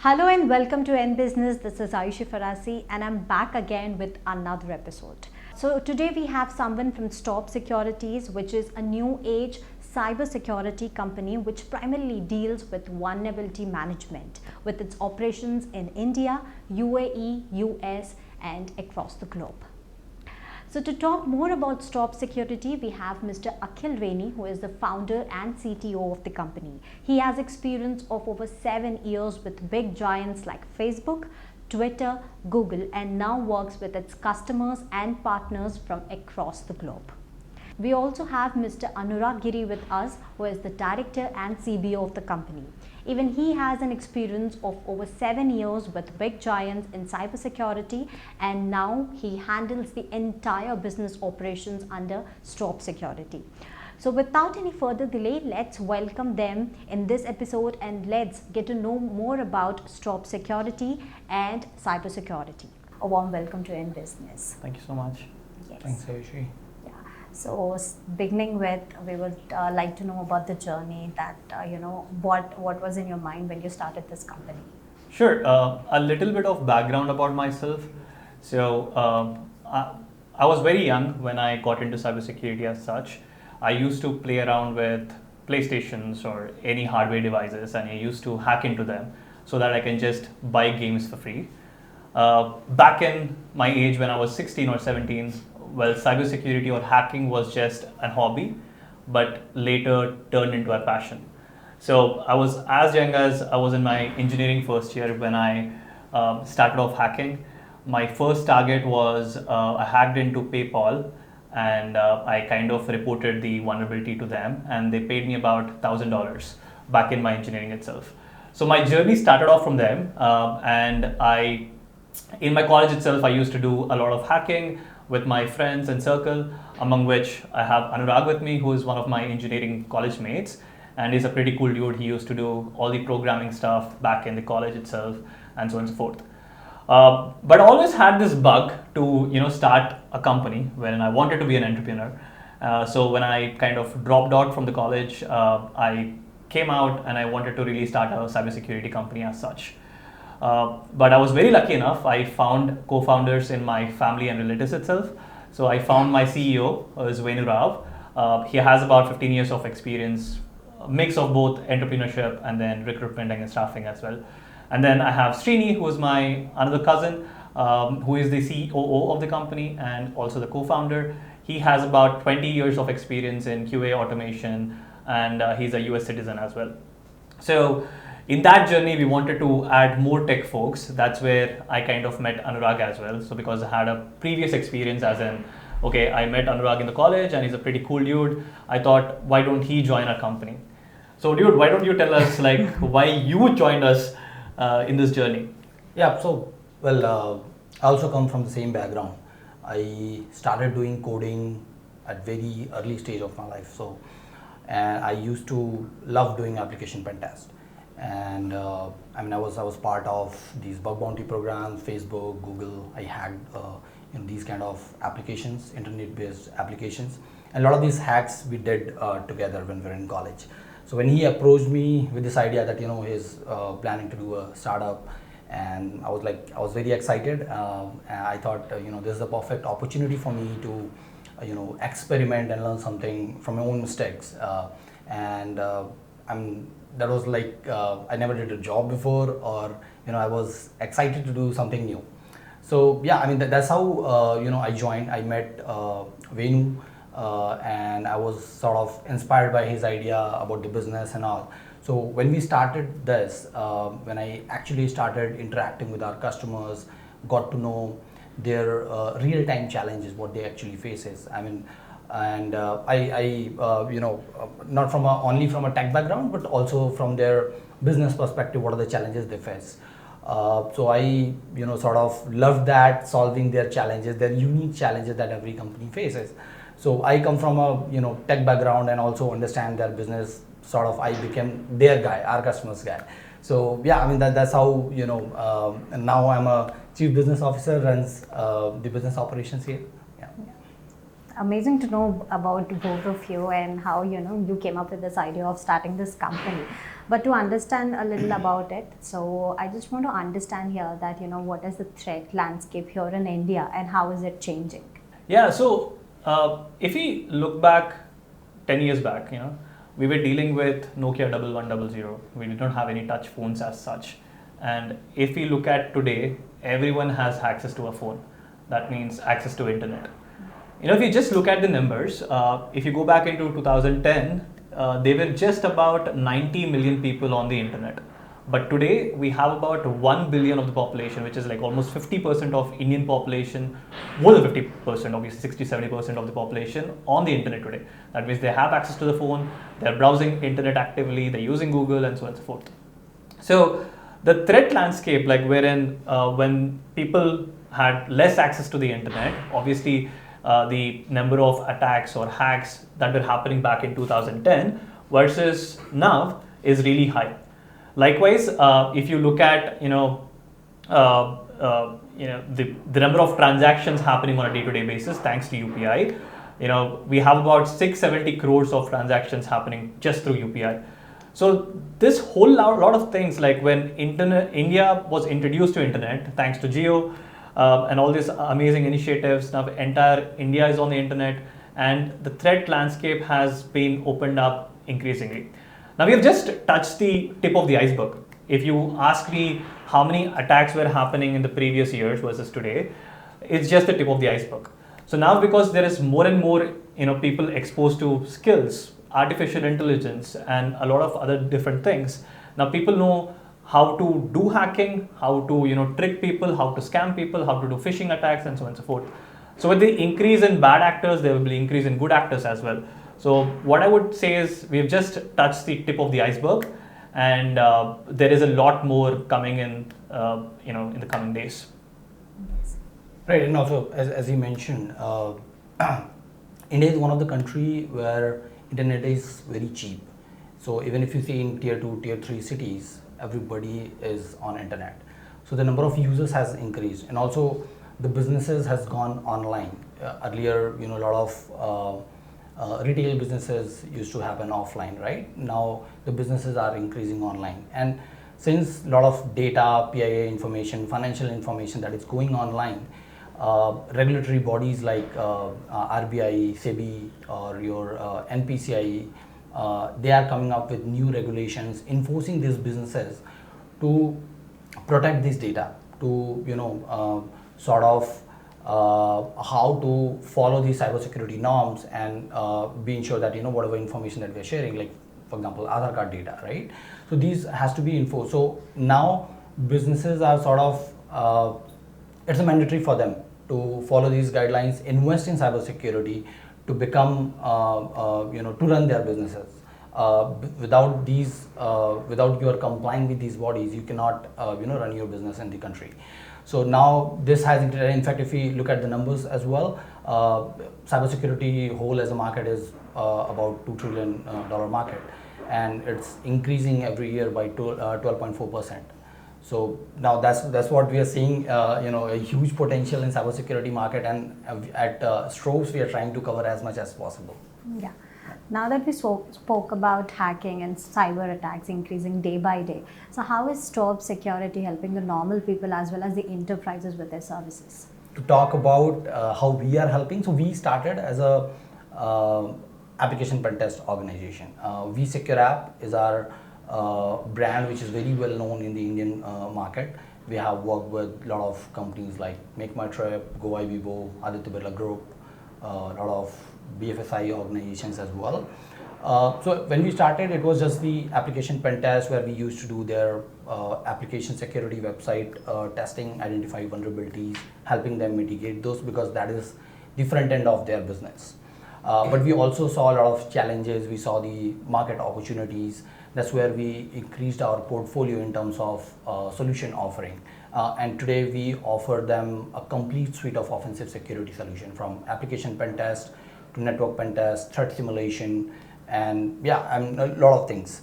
Hello and welcome to N Business. This is Ayushi Farasi and I'm back again with another episode. So today we have someone from Strobes Securities, which is a new age cybersecurity company which primarily deals with vulnerability management with its operations in India, UAE, US and across the globe. So to talk more about Strobes Security, we have Mr. Akhil Reni, who is the founder and CTO of the company. He has experience of over 7 years with big giants like Facebook, Twitter, Google, and now works with its customers and partners from across the globe. We also have Mr. Anurag Giri with us, who is the director and CBO of the company. Even he has an experience of over 7 years with big giants in cybersecurity, and now he handles the entire business operations under Strobes Security. So without any further delay, let's welcome them in this episode and let's get to know more about Strobes Security and cybersecurity. A warm welcome to In Business. Thank you so much. Yes. Thanks, Ayushi. So beginning with, we would like to know about the journey that, what was in your mind when you started this company? Sure. A little bit of background about myself. So I was very young when I got into cybersecurity as such. I used to play around with PlayStations or any hardware devices, and I used to hack into them so that I can just buy games for free. Back in my age when I was 16 or 17, well, cybersecurity or hacking was just a hobby, but later turned into a passion. So I was as young as I was in my engineering first year when I started off hacking. My first target was I hacked into PayPal and I kind of reported the vulnerability to them, and they paid me about $1,000 back in my engineering itself. So my journey started off from them, and in my college itself, I used to do a lot of hacking with my friends and circle, among which I have Anurag with me, who is one of my engineering college mates, and he's a pretty cool dude. He used to do all the programming stuff back in the college itself, and so on and so forth. But I always had this bug to start a company when I wanted to be an entrepreneur. So when I kind of dropped out from the college, I came out and I wanted to really start a cybersecurity company as such. But I was very lucky enough, I found co-founders in my family and relatives itself. So I found my CEO, who is Venu Rao. He has about 15 years of experience, a mix of both entrepreneurship and then recruitment and staffing as well. And then I have Srini, who is my another cousin, who is the COO of the company and also the co-founder. He has about 20 years of experience in QA automation, and he's a US citizen as well. So in that journey, we wanted to add more tech folks. That's where I kind of met Anurag as well. So because I had a previous experience I met Anurag in the college and he's a pretty cool dude. I thought, why don't he join our company? So dude, why don't you tell us why you joined us in this journey? Yeah, so I also come from the same background. I started doing coding at very early stage of my life. And I used to love doing application pen test. And I was part of these bug bounty programs, Facebook, Google. I hacked these kind of applications, internet-based applications, and a lot of these hacks we did together when we were in college. So when he approached me with this idea that he's planning to do a startup, and I was very excited. And I thought this is a perfect opportunity for me to experiment and learn something from my own mistakes. That was I never did a job before, or I was excited to do something new. So yeah, that's how I joined. I met Venu, and I was sort of inspired by his idea about the business and all. So when we started this, when I actually started interacting with our customers, got to know their real-time challenges, what they actually faces. And I not only from a tech background, but also from their business perspective, what are the challenges they face. So I sort of love that, solving their challenges, their unique challenges that every company faces. So I come from a tech background and also understand their business. Sort of I became their guy, our customers guy. So yeah, that's how and now I'm a chief business officer, runs the business operations here. Yeah. amazing to know about both of you and how you came up with this idea of starting this company. But to understand a little about it, so I just want to understand here that what is the threat landscape here in India and how is it changing? Yeah, so if we look back 10 years back, we were dealing with Nokia 1100. We did not have any touch phones as such. And if we look at today, everyone has access to a phone. That means access to internet. If you just look at the numbers, if you go back into 2010, there were just about 90 million people on the internet. But today we have about 1 billion of the population, which is like almost 50% of Indian population, more than 50%, obviously 60-70% of the population on the internet today. That means they have access to the phone, they're browsing internet actively, they're using Google and so on and so forth. So the threat landscape, like wherein when people had less access to the internet, obviously the number of attacks or hacks that were happening back in 2010 versus now is really high. Likewise, if you look at the number of transactions happening on a day-to-day basis thanks to UPI, we have about 670 crores of transactions happening just through UPI. So this whole lot of things, like when India was introduced to internet thanks to Jio and all these amazing initiatives, now entire India is on the internet and the threat landscape has been opened up increasingly. Now we have just touched the tip of the iceberg. If you ask me how many attacks were happening in the previous years versus today, it's just the tip of the iceberg. So now because there is more and more people exposed to skills, artificial intelligence and a lot of other different things, now people know how to do hacking, how to trick people, how to scam people, how to do phishing attacks and so on and so forth. So with the increase in bad actors, there will be increase in good actors as well. So what I would say is we've just touched the tip of the iceberg, and there is a lot more coming in, in the coming days. Right, and also as you mentioned, India is one of the country where internet is very cheap. So even if you see in tier 2, tier 3 cities, everybody is on internet. So the number of users has increased, and also the businesses has gone online. Earlier, a lot of retail businesses used to happen offline, right? Now the businesses are increasing online, and since a lot of data, PIA information, financial information that is going online, regulatory bodies like RBI, SEBI or your NPCI, they are coming up with new regulations enforcing these businesses to protect this data, to sort of how to follow these cybersecurity norms and be sure that whatever information that we're sharing, like for example Aadhaar card data, right? So these has to be enforced. So now businesses are sort of it's a mandatory for them to follow these guidelines, invest in cybersecurity to become to run their businesses. Without these, without you are complying with these bodies, you cannot run your business in the country. So now this has, in fact, if we look at the numbers as well, cybersecurity whole as a market is about $2 trillion market, and it's increasing every year by 12.4%. So now that's what we are seeing, a huge potential in cybersecurity market, and at Strobes we are trying to cover as much as possible. Yeah. Now that we spoke about hacking and cyber attacks increasing day by day, so how is Strobes Security helping the normal people as well as the enterprises with their services? To talk about how we are helping, so we started as a application pen test organization. Secure App is our brand, which is very well known in the Indian market. We have worked with a lot of companies like Make My Trip, Go Vivo, Aditya Birla Group, a lot of BFSI organizations as well. So when we started, it was just the application pen test where we used to do their application security website testing, identify vulnerabilities, helping them mitigate those, because that is the front end of their business. But we also saw a lot of challenges. We saw the market opportunities. That's where we increased our portfolio in terms of solution offering. And today we offer them a complete suite of offensive security solution, from application pen test to network pen test, threat simulation, and a lot of things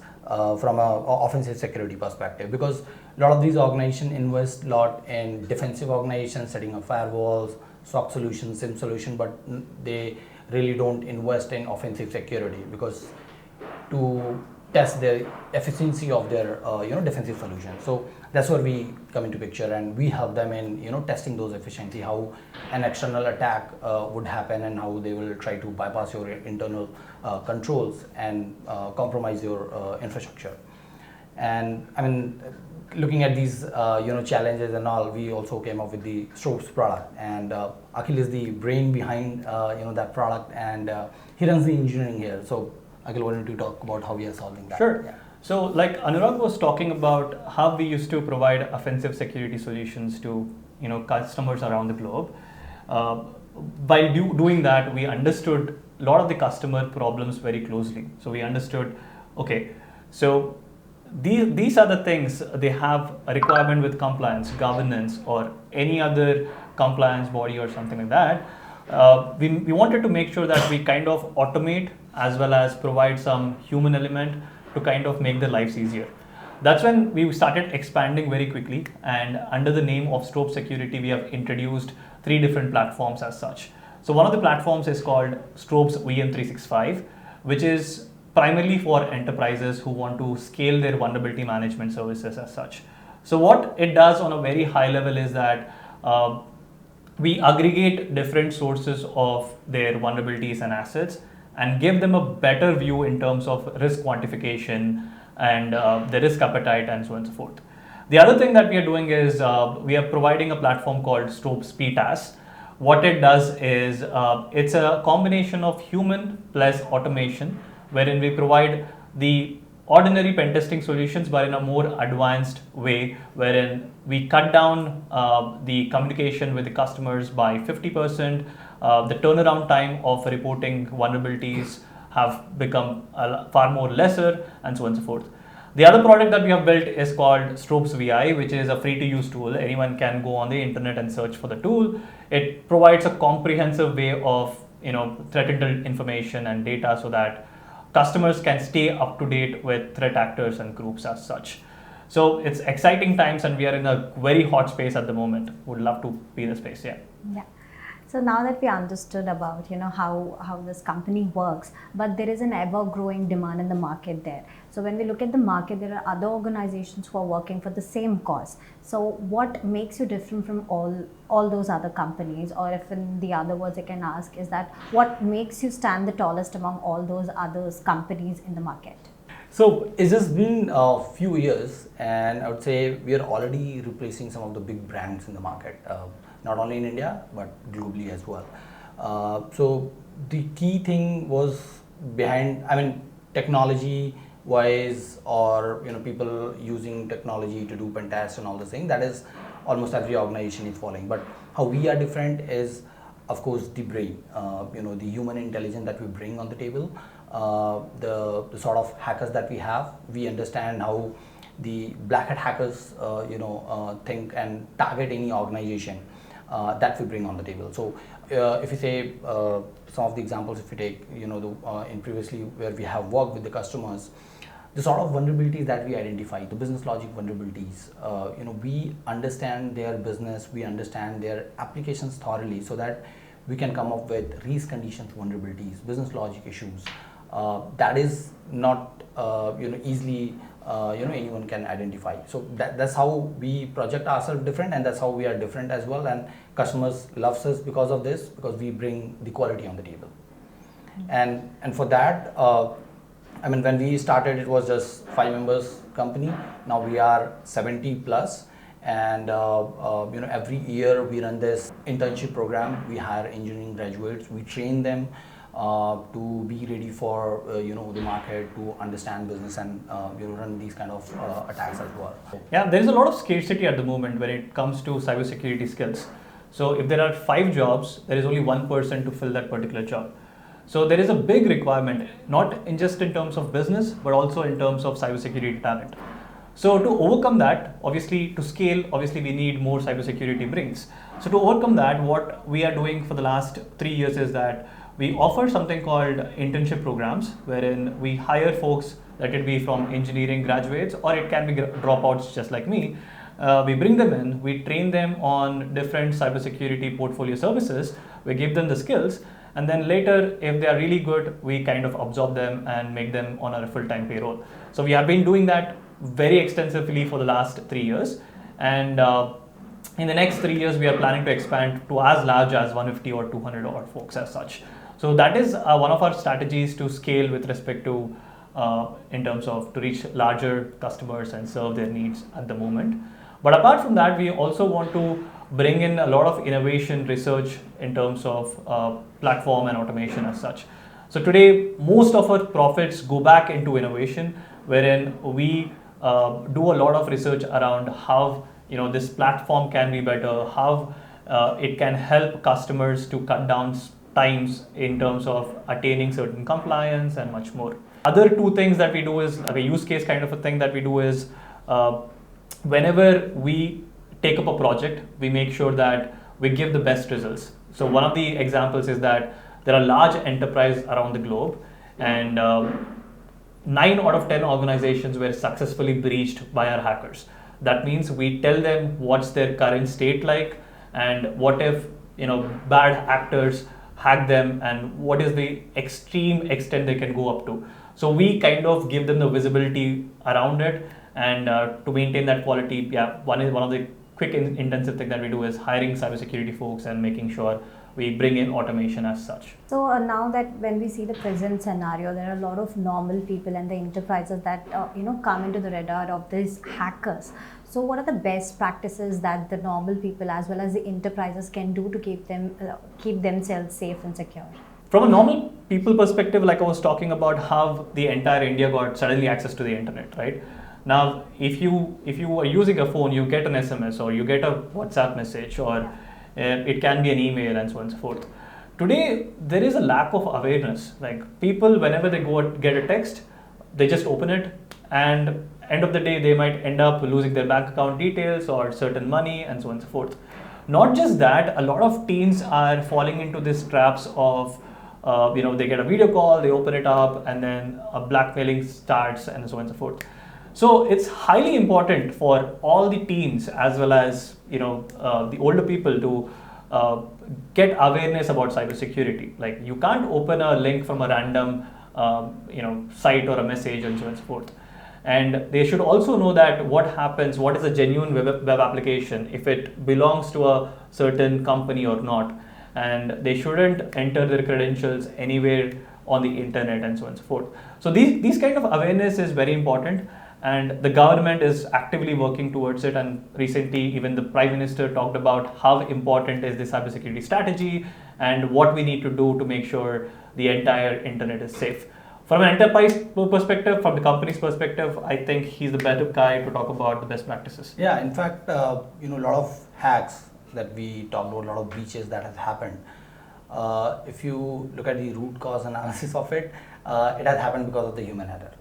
from an offensive security perspective, because a lot of these organizations invest a lot in defensive organizations, setting up firewalls, SOC solutions, SIM solution, but they really don't invest in offensive security, because to test the efficiency of their defensive solution. So that's where we come into picture, and we help them in testing those efficiency, how an external attack would happen, and how they will try to bypass your internal controls and compromise your infrastructure. And I mean, looking at these challenges and all, we also came up with the Strobes product, and Akhil is the brain behind that product, and he runs the engineering here. So Akhil, wanted to talk about how we are solving that. Sure. Yeah. So like Anurag was talking about how we used to provide offensive security solutions to customers around the globe. By doing that, we understood a lot of the customer problems very closely. So we understood, okay, so these are the things they have a requirement with compliance, governance, or any other compliance body or something like that. We wanted to make sure that we kind of automate as well as provide some human element to kind of make their lives easier. That's when we started expanding very quickly, and under the name of Strobe Security, we have introduced 3 different platforms as such. So one of the platforms is called Strobes VM365, which is primarily for enterprises who want to scale their vulnerability management services as such. So what it does on a very high level is that we aggregate different sources of their vulnerabilities and assets and give them a better view in terms of risk quantification and the risk appetite and so on and so forth. The other thing that we are doing is we are providing a platform called Strobes PTAS. What it does is it's a combination of human plus automation, wherein we provide the ordinary pen testing solutions but in a more advanced way, wherein we cut down the communication with the customers by 50%. The turnaround time of reporting vulnerabilities have become far more lesser, and so on and so forth. The other product that we have built is called Strobes VI, which is a free to use tool. Anyone can go on the internet and search for the tool. It provides a comprehensive way of threat intel information and data so that customers can stay up to date with threat actors and groups as such. So it's exciting times, and we are in a very hot space at the moment. Would love to be in the space, yeah. Yeah. So now that we understood about how this company works, but there is an ever growing demand in the market there. So when we look at the market, there are other organizations who are working for the same cause. So what makes you different from all those other companies, or if in the other words I can ask, is that what makes you stand the tallest among all those other companies in the market? So it's just been a few years, and I would say we are already replacing some of the big brands in the market, not only in India but globally as well. So the key thing was behind, I mean, technology wise, or people using technology to do pen tests and all the things, that is almost every organization is following. But how we are different is, of course, the brain, the human intelligence that we bring on the table. The sort of hackers that we have, we understand how the black hat hackers think and target any organization that we bring on the table. So if you say some of the examples, if you take in previously where we have worked with the customers, the sort of vulnerabilities that we identify, the business logic vulnerabilities, we understand their business, we understand their applications thoroughly, so that we can come up with race conditions vulnerabilities, business logic issues. That is not easily anyone can identify. So that's how we project ourselves different, and that's how we are different as well. And customers loves us because of this, because we bring the quality on the table. And for that, I mean, when we started, it was just 5 members company. Now we are 70 plus, and every year we run this internship program. We hire engineering graduates, we train them to be ready for the market, to understand business, and run these kind of attacks as well. Yeah, there is a lot of scarcity at the moment when it comes to cybersecurity skills. So if there are 5 jobs, there is only 1 person to fill that particular job. So there is a big requirement, not just in terms of business, but also in terms of cybersecurity talent. So to overcome that, obviously to scale, obviously we need more cybersecurity brains. So to overcome that, what we are doing for the last 3 years is that we offer something called internship programs, wherein we hire folks that it be from engineering graduates, or it can be dropouts just like me. We bring them in, we train them on different cybersecurity portfolio services, we give them the skills, and then later, if they are really good, we kind of absorb them and make them on a full-time payroll. So we have been doing that very extensively for the last 3 years, and in the next 3 years, we are planning to expand to as large as 150 or 200 odd folks as such. So that is one of our strategies to scale with respect to in terms of to reach larger customers and serve their needs at the moment. But apart from that, we also want to bring in a lot of innovation research in terms of platform and automation as such. So today, most of our profits go back into innovation, wherein we do a lot of research around how this platform can be better, how it can help customers to cut down times in terms of attaining certain compliance and much more. Other two things that we do is like a use case kind of a thing that we do is whenever we take up a project, we make sure that we give the best results. So one of the examples is that there are large enterprises around the globe, and 9 out of 10 organizations were successfully breached by our hackers. That means we tell them what's their current state like, and what if bad actors hack them, and what is the extreme extent they can go up to. So we kind of give them the visibility around it, and to maintain that quality, one of the quick intensive thing that we do is hiring cybersecurity folks and making sure we bring in automation as such. So now that when we see the present scenario, there are a lot of normal people and the enterprises that come into the radar of these hackers. So what are the best practices that the normal people as well as the enterprises can do to keep themselves safe and secure? From a normal people perspective, like I was talking about how the entire India got suddenly access to the internet, right? Now, if you are using a phone, you get an SMS or you get a WhatsApp message, or it can be an email and so on and so forth. Today, there is a lack of awareness. Like people, whenever they go get a text, they just open it, and end of the day, they might end up losing their bank account details or certain money and so on and so forth. Not just that, a lot of teens are falling into these traps of they get a video call, they open it up, and then a blackmailing starts and so on and so forth. So it's highly important for all the teens as well as the older people to get awareness about cybersecurity. Like you can't open a link from a random site or a message and so on and so forth. And they should also know that what is a genuine web application, if it belongs to a certain company or not. And they shouldn't enter their credentials anywhere on the internet and so on and so forth. So these kind of awareness is very important, and the government is actively working towards it. And recently, even the Prime Minister talked about how important is the cybersecurity strategy and what we need to do to make sure the entire internet is safe. From an enterprise perspective, from the company's perspective, I think he's the better guy to talk about the best practices. Yeah, in fact, a lot of hacks that we talked about, a lot of breaches that have happened. If you look at the root cause analysis of it, it has happened because of the human error.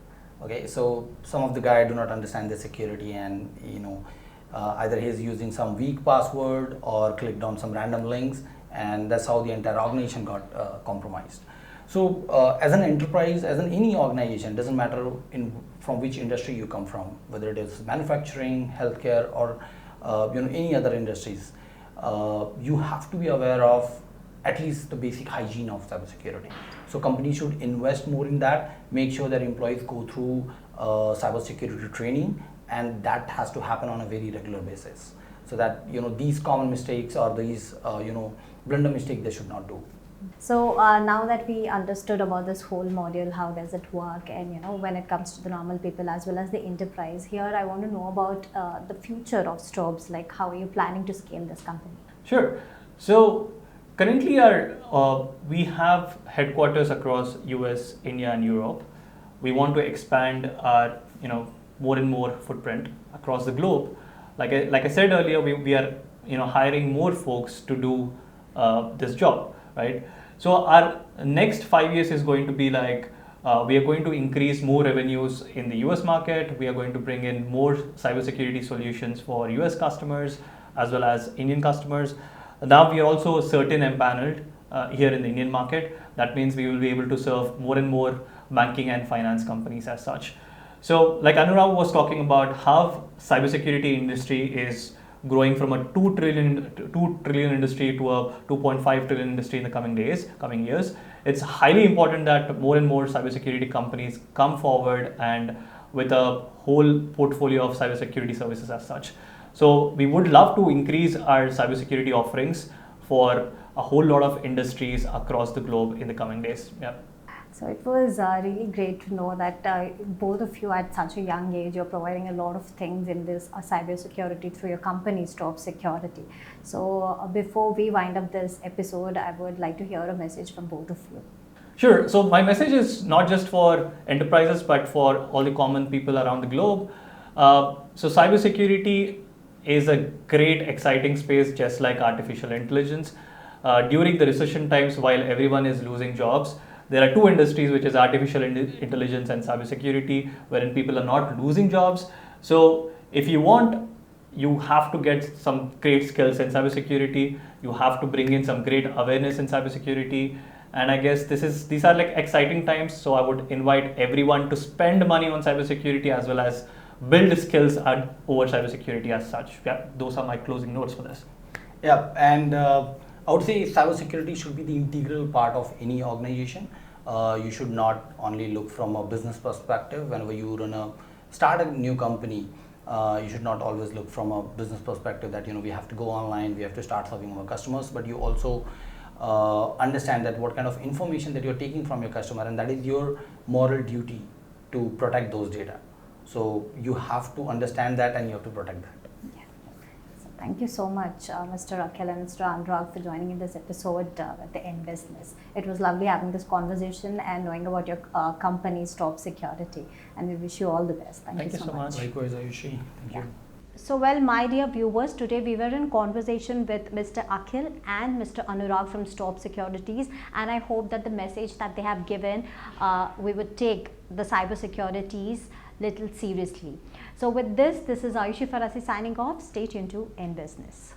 Okay, so some of the guy do not understand the security, and either he's using some weak password or clicked on some random links, and that's how the entire organization got compromised. So as an enterprise, as in any organization, doesn't matter from which industry you come from, whether it is manufacturing, healthcare, or any other industries, you have to be aware of at least the basic hygiene of cybersecurity. So companies should invest more in that, make sure that employees go through cybersecurity training, and that has to happen on a very regular basis, so that these common mistakes or these blunder mistakes they should not do. So now that we understood about this whole module, how does it work, and when it comes to the normal people as well as the enterprise, here I want to know about the future of Strobes. Like, how are you planning to scale this company? Sure. So currently, we have headquarters across US, India, and Europe. We want to expand our more and more footprint across the globe. Like I said earlier, we are hiring more folks to do this job, right? So our next 5 years is going to be like we are going to increase more revenues in the US market. We are going to bring in more cybersecurity solutions for US customers as well as Indian customers. Now we are also certain empaneled here in the Indian market. That means we will be able to serve more and more banking and finance companies as such. So like Anurag was talking about how cybersecurity industry is growing from a 2 trillion industry to a 2.5 trillion industry in the coming years. It's highly important that more and more cybersecurity companies come forward and with a whole portfolio of cybersecurity services as such. So we would love to increase our cybersecurity offerings for a whole lot of industries across the globe in the coming days. Yeah. So it was really great to know that both of you at such a young age, you're providing a lot of things in this cybersecurity through your company, Strobes Security. So before we wind up this episode, I would like to hear a message from both of you. Sure. So my message is not just for enterprises, but for all the common people around the globe. So cybersecurity is a great, exciting space, just like artificial intelligence. During the recession times, while everyone is losing jobs, there are two industries, which is artificial intelligence and cybersecurity, wherein people are not losing jobs. So if you want, you have to get some great skills in cybersecurity. You have to bring in some great awareness in cybersecurity. And I guess these are like exciting times. So I would invite everyone to spend money on cybersecurity as well as build skills over cybersecurity as such. Yeah, those are my closing notes for this. Yeah, and I would say cybersecurity should be the integral part of any organization. You should not only look from a business perspective. Whenever you start a new company, you should not always look from a business perspective that we have to go online, we have to start serving our customers, but you also understand that what kind of information that you're taking from your customer, and that is your moral duty to protect those data. So you have to understand that and you have to protect that. Thank you so much, Mr. Akhil and Mr. Anurag, for joining in this episode at the End Business. It was lovely having this conversation and knowing about your company, Strobes Security. And we wish you all the best. Thank you so much. Likewise, Ayushi. Thank you. So, well, my dear viewers, today we were in conversation with Mr. Akhil and Mr. Anurag from Strobes Securities, and I hope that the message that they have given, we would take the cybersecurities little seriously. So with this is Ayushi Farasi signing off. Stay tuned to End Business.